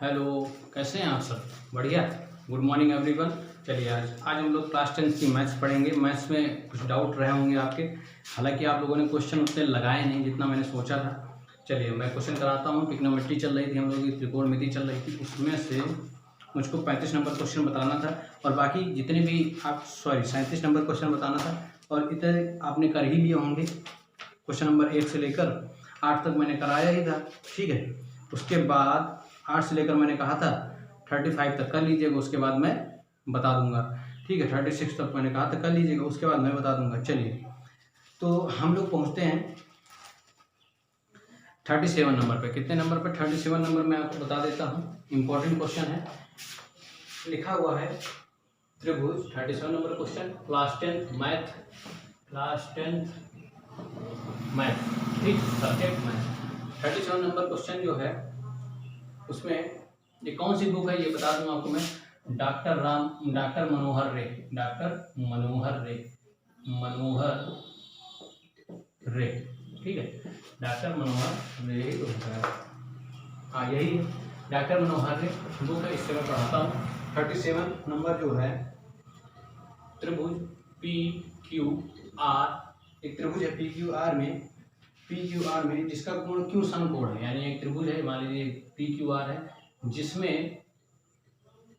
Hello, कैसे हैं आप सब? बढ़िया। Good morning everyone. चलिए आज हम लोग क्लास 10 की मैथ्स पढ़ेंगे। मैथ्स में कुछ डाउट रहे होंगे आपके, हालांकि आप लोगों ने क्वेश्चन उतने लगाए नहीं जितना मैंने सोचा था। चलिए मैं क्वेश्चन कराता हूँ। ट्रिग्नोमेट्री चल रही थी हम लोगों की, त्रिकोणमिति चल रही थी, उसमें से मुझको 35 नंबर क्वेश्चन बताना था और बाकी जितने भी आप 37 नंबर क्वेश्चन बताना था और इतने आपने कर ही लिए होंगे। क्वेश्चन नंबर 1 से लेकर 8 तक मैंने कराया ही था, ठीक है। उसके बाद 8 से लेकर मैंने कहा था 35 तक कर लीजिएगा, उसके बाद मैं बता दूंगा, ठीक है। 36 तक मैंने कहा था कर लीजिएगा, उसके बाद मैं बता दूंगा। चलिए तो हम लोग पहुंचते हैं 37 नंबर पे। कितने नंबर पे? 37 नंबर मैं आपको बता देता हूँ। इंपॉर्टेंट क्वेश्चन है, लिखा हुआ है त्रिभुज। 37 number question, class 10 math, class 10 math, ठीक, सब्जेक्ट मैथ। 37 नंबर क्वेश्चन जो है उसमें ये कौन सी बुक है ये बता दूं आपको मैं। डॉक्टर मनोहर रे, ठीक है। डॉक्टर मनोहर रे ही तो है, हाँ यही है, डॉक्टर मनोहर रे बुक है, इससे मैं पढ़ाता हूँ। 37 नंबर जो है त्रिभुज पी क्यू आर, एक त्रिभुज है पी क्यू आर में जिसका कोण क्यू समकोण है, यानी एक त्रिभुज है, मान लीजिए पी क्यू आर है, जिसमें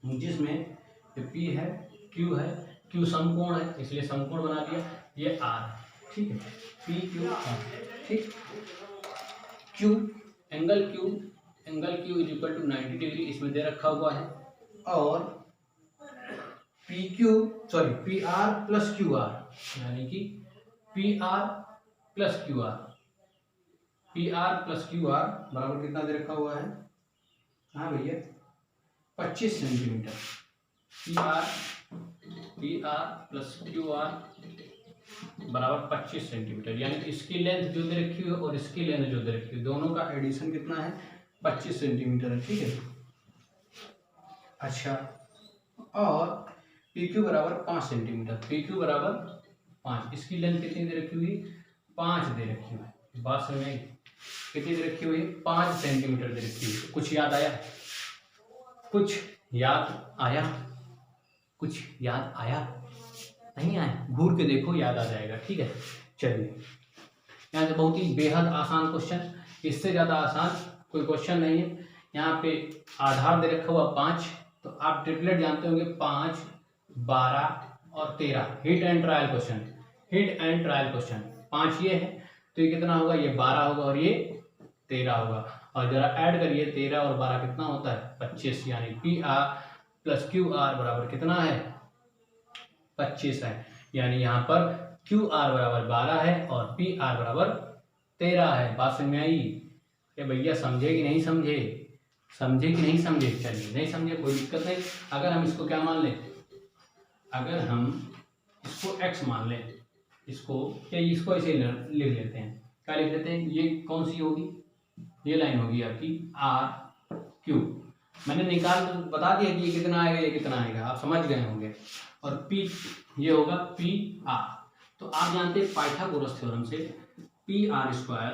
पी है, क्यू है, क्यू समकोण है, इसलिए समकोण बना दिया, ये आर, ठीक है। पी क्यू आर, ठीक। Q angle Q is equal to 90 degree इसमें दे रखा हुआ है, और P R plus Q R, यानी कि P R plus Q R बराबर कितना दे रखा हुआ है? हाँ भैया 25 centimetre. P R plus Q R बराबर 25 सेंटीमीटर, यानी इसकी लेंथ जो दे रखी है और इसकी लेंथ जो दे रखी है, दोनों का एडिशन कितना है? 25 सेंटीमीटर है, ठीक है। अच्छा, और पी क्यू बराबर 5 सेंटीमीटर, पी क्यू बराबर 5, इसकी लेंथ कितनी दे रखी हुई? 5 दे रखी हुई है। बात समझ में आई? कितनी दे रखी हुई? 5 सेंटीमीटर दे रखी हुई। कुछ याद आया? नहीं आया? घूर के देखो, याद आ जाएगा, ठीक है। चलिए यहाँ से बहुत ही बेहद आसान क्वेश्चन, इससे ज़्यादा आसान कोई क्वेश्चन नहीं है। यहाँ पे आधार दे रखा हुआ 5, तो आप ट्रिपलेट जानते होंगे, 5, 12 और 13। हिट एंड ट्रायल क्वेश्चन 5 ये है, तो ये कितना होगा? ये 12 होगा और ये 13 होगा, और जरा ऐड करिए 13 और 12 कितना होता है? 25, यानी P R plus Q R बराबर कितना है? 25 है, यानी यहाँ पर क्यू आर बराबर 12 है और पी आर बराबर 13 है। बात समझ में आई? ये भैया समझे कि नहीं समझे? चलिए नहीं समझे कोई दिक्कत नहीं। अगर हम इसको क्या मान लें? अगर हम इसको x मान लें, इसको ऐसे लिख लेते हैं। क्या लिख लेते हैं? ये कौन सी होगी? ये लाइन होगी आपकी आर क्यू। मैंने बता दिया कि ये कितना आएगा, ये कितना आएगा, आप समझ गए होंगे। और पी ये होगा पी आर। तो आप जानते हैं पाइथागोरस थ्योरम से पी आर स्क्वायर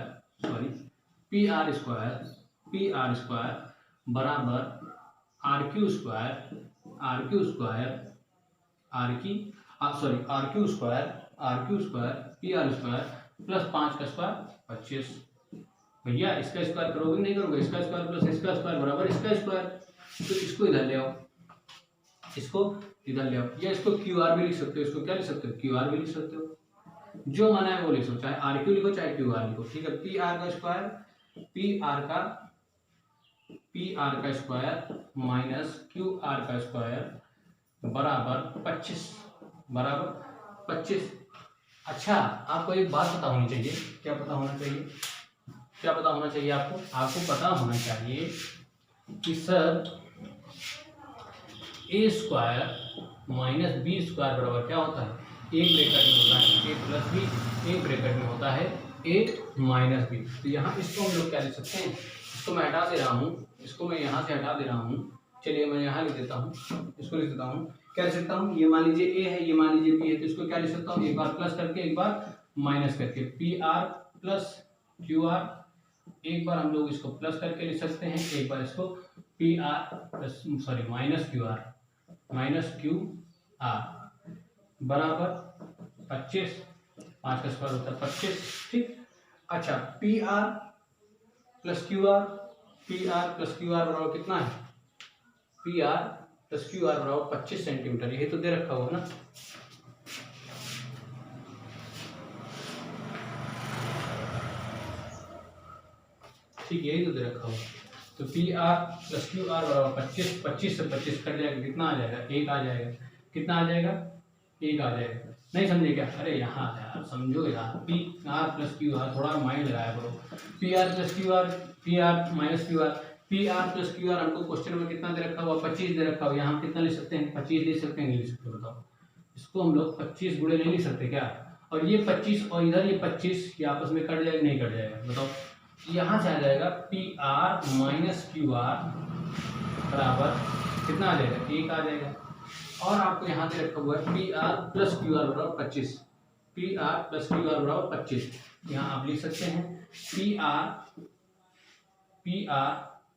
बराबर R Q square P R square plus 5 का स्क्वायर 25। भैया इसका स्क्वायर करोगे नहीं करोगे? इसका स्क्वायर प्लस इसका स्क्वायर बराबर इसका स्क्वायर, तो इसको इधर ले आओ, या इसको क्यू आर भी लिख सकते हो, इसको क्या लिख सकते हो? क्यू आर भी लिख सकते हो, जो माना है वो लिख सकते हो, चाहे आर क्यू लिखो चाहे क्यू आर लिखो, ठीक है। पी आर का स्क्वायर माइनस क्यू आर का स्क्वायर बराबर 25। अच्छा, आपको एक बात पता होनी चाहिए। क्या पता होना चाहिए आपको? पता होना चाहिए कि सर ए स्क्वायर माइनस बी स्क्वायर बराबर क्या होता है? एक ब्रैकेट में होता है ए प्लस बी, एक ब्रैकेट में होता है ए माइनस बी। तो यहाँ इसको हम लोग क्या लिख सकते हैं? इसको मैं हटा दे रहा हूँ, इसको मैं यहाँ से हटा दे रहा हूँ। चलिए मैं यहाँ लिख देता हूँ, इसको लिख देता हूँ। क्या लिख सकता हूँ? ये मान लीजिए ए है, ये मान लीजिए बी है, तो इसको क्या लिख सकता हूँ? एक बार प्लस करके एक बार माइनस करके, P R plus Q are एक बार हम लोग इसको प्लस करके लिख सकते हैं, एक बार इसको P R plus sorry minus Q R बराबर 25, 5 का स्क्वायर होता है 25, ठीक। अच्छा P R plus Q R बराबर कितना है, P R plus Q R बराबर 25 सेंटीमीटर, यही तो दे रखा हुआ ना। ठीक यही तो दे रखा हुआ। तो P R plus Q R बराबर 25, 25 से 25 कट जाएगा, कितना आ जाएगा, 1 आ जाएगा। कितना आ जाएगा, 1 आ जाएगा। नहीं समझे क्या, अरे यहाँ यार समझो यार, P R plus Q are, थोड़ा माइंड लगाया करो। P R plus Q are, P R minus Q R, P R plus Q are हमको क्वेश्चन में कितना दे रखा हुआ, 25 दे रखा हुआ। यहाँ कितना लिख सकते हैं, 25 लिख सकते हैं, नहीं लिख सकते बताओ। इसको हम लोग 25 गुणे नहीं लिख सकते क्या, और ये 25 और इधर ये 25 ये आपस में कट जाएगा, नहीं कट जाएगा बताओ। यहाँ से आ जाएगा P R minus Q R बराबर कितना आ जाएगा, 1 आ जाएगा। और आपको यहाँ पे रखा हुआ है P R plus Q R बराबर 25, P R plus Q R बराबर 25। यहाँ आप लिख सकते हैं P R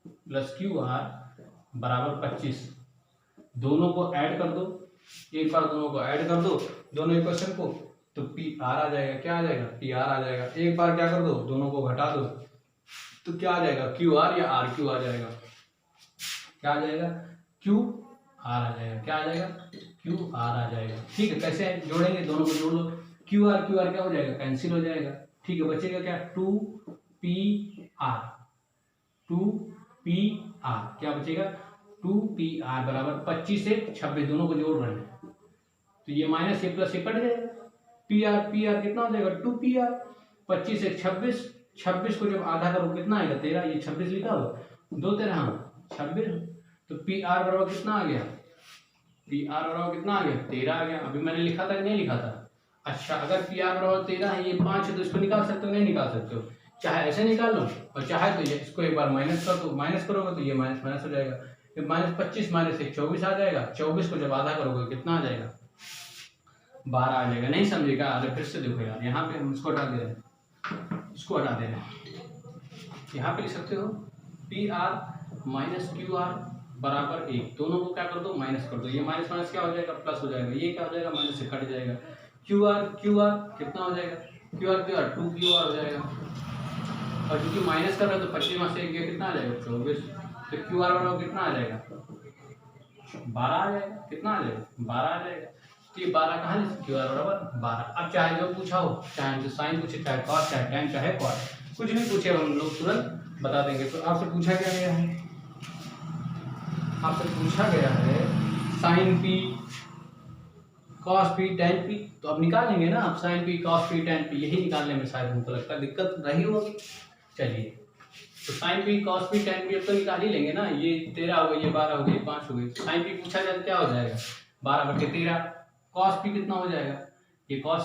plus Q R बराबर 25। दोनों को ऐड कर दो, एक बार दोनों को ऐड कर दो, दोनों इक्वेशन को, तो पी आर आ जाएगा। क्या आ जाएगा, पी आर आ जाएगा। एक बार क्या कर दो, दोनों को घटा दो, तो क्या आ जाएगा, क्यू आर या आर क्यू आ जाएगा। क्या आ जाएगा, क्यू आर आ जाएगा। क्या आ जाएगा, क्यू आर आ जाएगा। ठीक है, कैसे जोड़ेंगे, दोनों को जोड़ लो, क्यू आर क्या हो जाएगा, कैंसिल हो जाएगा। ठीक है, बचेगा क्या, 2 पी आर, क्या बचेगा, 2 पी आर बराबर 25 से 26, दोनों को जोड़ रहे हैं, तो ये माइनस ये प्लस ये कट जाएगा। पी आर कितना हो जाएगा, 2 पी आर, 25 से 26, 26 को जब आधा करो कितना आएगा, 13, ये 26 लिखा हो, 2 13 26, तो पी आर बराबर कितना आ गया, पी आर बराबर कितना आ गया, 13 आ गया। अभी मैंने लिखा था कि नहीं लिखा था। अच्छा अगर पी आर बराबर 13 है, ये 5 है, तो इसको निकाल सकते हो, नहीं निकाल सकते हो, चाहे ऐसे निकाल लो और चाहे तो ये इसको एक बार माइनस कर दो, माइनस करोगे तो ये माइनस माइनस हो जाएगा, फिर -25 माइनस 1 24 आ जाएगा। 24 को जब आधा करोगे कितना आ जाएगा, 12 आ जाएगा। नहीं समझेगा, अरे फिर से देखो यार, यहाँ पे हम इसको हटा दे रहे हैं, इसको हटा दे रहे हैं, यहाँ पे लिख सकते हो P R minus Q R बराबर 1, दोनों को क्या कर दो, माइनस कर दो, ये माइनस माइनस क्या हो जाएगा, प्लस हो जाएगा, ये क्या हो जाएगा, माइनस से कट जाएगा। क्यू आर कितना हो जाएगा, क्यू आर 2 क्यू आर हो जाएगा, और क्योंकि माइनस कर रहे हो तो 25 में से 1 गया, कितना आ जाएगा, 24, तो क्यू आर बराबर कितना आ जाएगा, 12 आ जाएगा। कितना आ जाएगा, 12 आ जाएगा। तो ये 12 कहाँ लिख, क्यू आर बराबर 12। अब चाहे जो पूछा हो, चाहे हमसे साइन पूछे, चाहे कॉस, चाहे टैन, चाहे कॉट, कुछ भी पूछे हम लोग तुरंत बता देंगे। तो आपसे पूछा क्या गया है, आपसे पूछा गया है sine P cos P tan P, तो अब निकालेंगे ना आप, sine P cos P tan P, यही निकालने में शायद हमको लगता है दिक्कत रही होगी। चलिए तो sine P cos P tan P अब तो निकाल ही लेंगे ना, ये 13 हो गई, ये 12 हो गई, 5 हो गई। साइन पी पूछा जाए क्या हो जाएगा, 12/13। कॉस पी कितना हो जाएगा, ये कॉस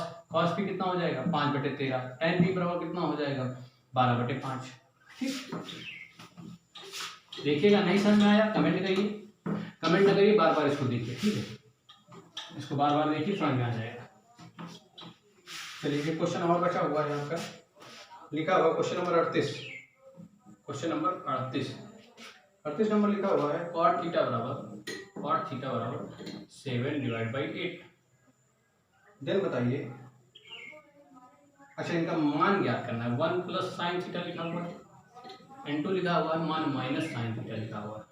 पी कितना हो जाएगा, 5/13। टैन पी बराबर कितना हो जाएगा, 12/5। ठीक, देखिएगा, नहीं समझ में आया कमेंट करिए, कमेंट न करिए, बार बार इसको देखिए, ठीक है, इसको बार बार देखिए, समझ में आ जाएगा। चलिए क्वेश्चन और बचा हुआ है आपका, लिखा हुआ question number 38, question number 38 number लिखा हुआ है cot थीटा बराबर 7/8। देन बताइए, अच्छा इनका मान ज्ञात करना है। 1 प्लस साइन थीटा लिखा हुआ है, इनटू लिखा हुआ है मान माइनस साइन थीटा लिखा हुआ है,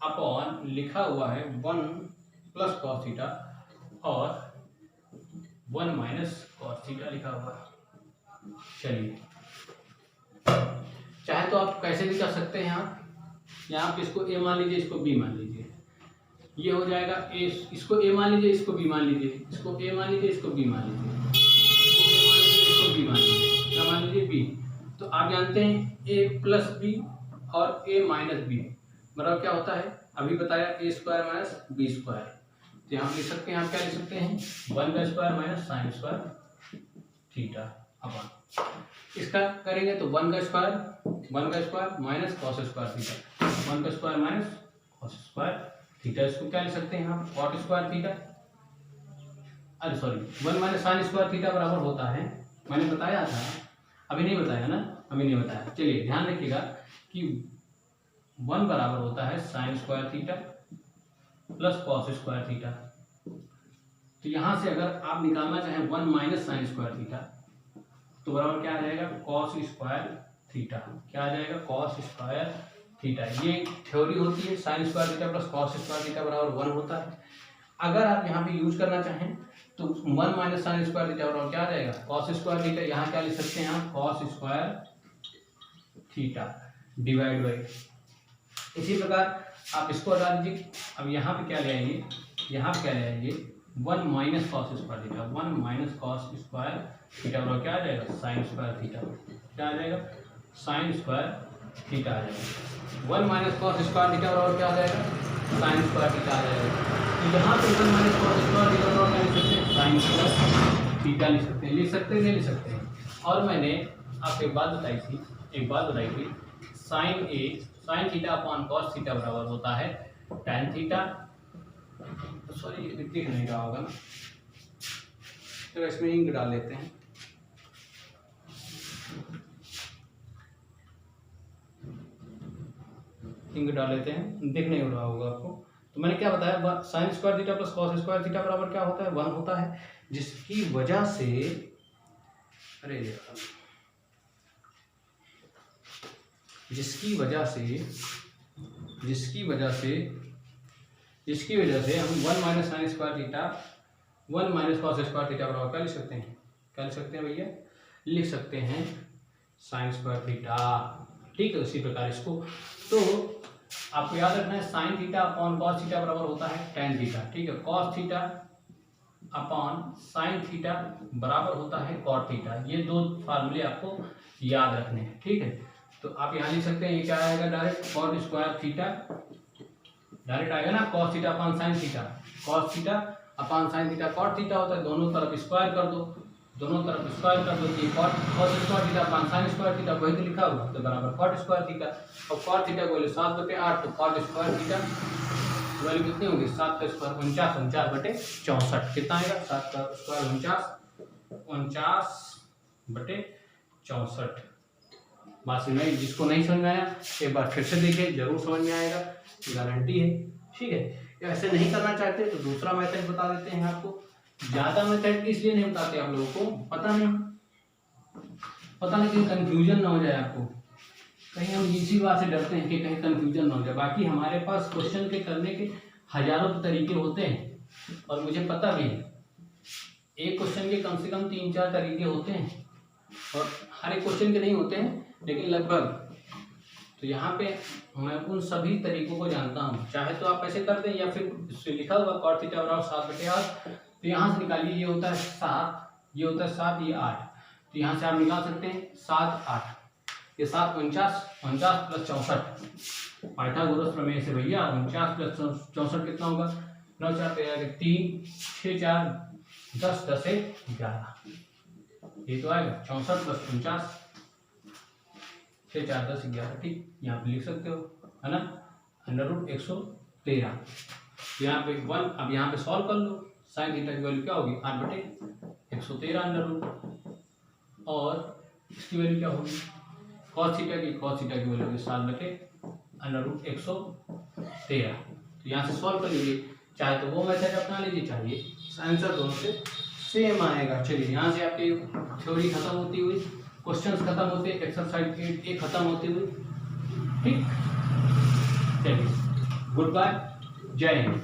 अपॉन लिखा हुआ है 1 प्लस कॉस थीटा और 1 माइनस कॉस थीटा लिखा हुआ है। चलिए चाहे तो आप कैसे भी कर सकते हैं, आप यहाँ पे इसको ए मान लीजिए, इसको बी मान लीजिए, ये हो जाएगा ए, इसको ए मान लीजिए, इसको बी मान लीजिए, इसको ए मान लीजिए, इसको बी मान लीजिए, इसको बी मान लीजिए, क्या मान लीजिए, बी। तो आप जानते हैं ए प्लस बी और ए माइनस बी बराबर क्या होता है, अभी बताया ए स्क्वायर माइनस बी स्क्वायर। तो यहाँ लिख सकते हैं, आप क्या लिख सकते हैं, 1 का square minus sign square theta upon, इसका करेंगे तो 1 का square minus cos square theta, 1 का square minus cos square theta. इसको क्या लिख सकते हैं हम, कॉट स्क्वायर थीटा, अरे sorry 1 minus sign square theta बराबर होता है, मैंने बताया था, अभी नहीं बताया ना, अभी नहीं बताया। चलिए ध्यान रखिएगा कि 1 बराबर होता है sign square theta plus cos square theta. तो यहाँ से अगर आप निकालना चाहें 1 माइनस साइन स्क्वायर थीटा तो बराबर क्या आ जाएगा, कॉस स्क्वायर थीटा। क्या आ जाएगा, कॉस स्क्वायर थीटा। ये थ्योरी होती है, sign square theta plus cos square theta बराबर 1 होता है। अगर आप यहाँ पे यूज करना चाहें तो 1 माइनस साइन स्क्वायर थीटा बराबर क्या आ जाएगा, कॉस स्क्वायर थीटा। यहाँ क्या लिख सकते हैं आप, cos square theta divide by. इसी प्रकार आप इसको हटा दीजिए। अब यहाँ पे क्या ले आएंगे, यहाँ पे क्या ले आएंगे, 1 minus cos square theta. 1 minus cos square theta बराबर क्या आ जाएगा, साइन स्क्वायर थीटा। क्या आ जाएगा, साइन स्क्वायर थीटा आ जाएगा। 1 माइनस कॉस स्क्वायर थीटा बराबर क्या आ जाएगा, साइन स्क्वायर थीटा आ जाएगा। तो यहाँ पे 1 माइनस कॉस स्क्वायर थीटा बराबर क्या लिख सकते हैं, साइन स्क्वायर थीटा लिख सकते हैं। लिख सकते हैं, नहीं लिख सकते हैं। और मैंने आपको एक बात बताई थी, sine theta upon cos theta बराबर होता है टैन थीटा। सॉरी दिख नहीं रहा होगा ना, तो इसमें इंक डाल लेते हैं। इंक डाल लेते हैं, दिख नहीं रहा होगा आपको। तो मैंने क्या बताया, sign square theta plus cos square theta बराबर क्या होता है, 1 होता है। जिसकी वजह से हम 1 minus sign square theta 1 minus cos square theta बराबर क्या लिख सकते हैं, क्या लिख सकते हैं भैया, लिख सकते हैं साइन स्क्वायर थीटा। ठीक है, उसी प्रकार इसको तो आपको याद रखना है, sine theta upon cos theta बराबर होता है टैन थीटा। ठीक है, cos theta upon sine theta बराबर होता है कॉट थीटा। ये 2 फार्मूले आपको याद रखने हैं। ठीक है, तो आप यहाँ लिख सकते हैं, ये क्या आएगा, direct cot square theta direct आएगा ना, cos theta upon sine theta. Cos theta upon sine theta cot theta होता है, दोनों तरफ स्क्वायर कर दो, तो ये cos square theta upon sine square theta वही तो लिखा हुआ, तो बराबर कॉट स्क्वायर थीटा। और कॉट थीटा को 7/8, तो कॉट स्क्वायर थीटा वैल्यू कितनी होगी, 7 का स्क्वायर 49/64। कितना आएगा, 7 का स्क्वायर 49/64। बात समझ में, जिसको नहीं समझ में आया एक बार फिर से देखिए, जरूर समझ में आएगा, गारंटी है। ठीक है, ऐसे नहीं करना चाहते तो दूसरा मेथड बता देते हैं आपको। ज्यादा मेथड इसलिए नहीं बताते आप लोगों को, पता नहीं कहीं कंफ्यूजन ना हो जाए आपको। कहीं हम इसी बात से डरते हैं कि कहीं कंफ्यूजन ना हो जाए। बाकी हमारे पास क्वेश्चन के करने के हजारों तरीके होते हैं और मुझे पता भी है, एक क्वेश्चन के कम से कम 3-4 तरीके होते हैं और हर एक क्वेश्चन के नहीं होते हैं, लेकिन लगभग। तो यहाँ पे मैं उन सभी तरीकों को जानता हूँ। चाहे तो आप ऐसे कर दें या फिर लिखा हुआ कॉट थीटा बराबर 7/8, तो यहाँ से निकालिए, ये होता है 7, ये होता है 7, ये 8, तो यहाँ से आप निकाल सकते हैं 7, 8, ये 7 49 प्लस 64। पाइथागोरस प्रमेय से भैया 49 प्लस 64 कितना होगा, 9 4 3 6 4 10 10 11, ये तो आएगा 64 प्लस 49 6 4 10 11। ठीक, यहाँ पे लिख सकते हो, है ना, √113। यहाँ पे 1, अब यहाँ पे सॉल्व कर लो। साइन थीटा की वैल्यू क्या होगी, 8/113 और इसकी वैल्यू क्या होगी, कॉस थीटा की वैल्यू होगी 7/√113। तो यहाँ से सॉल्व कर लीजिए, चाहे तो वो मेथड अपना लीजिए, चाहिए आंसर दोनों से सेम आएगा। चलिए, यहाँ से आपकी थ्योरी खत्म होती हुई, क्वेश्चंस खत्म होते, एक्सरसाइज 8 खत्म होती हुई। ठीक, चलिए, गुड बाय, जय हिंद।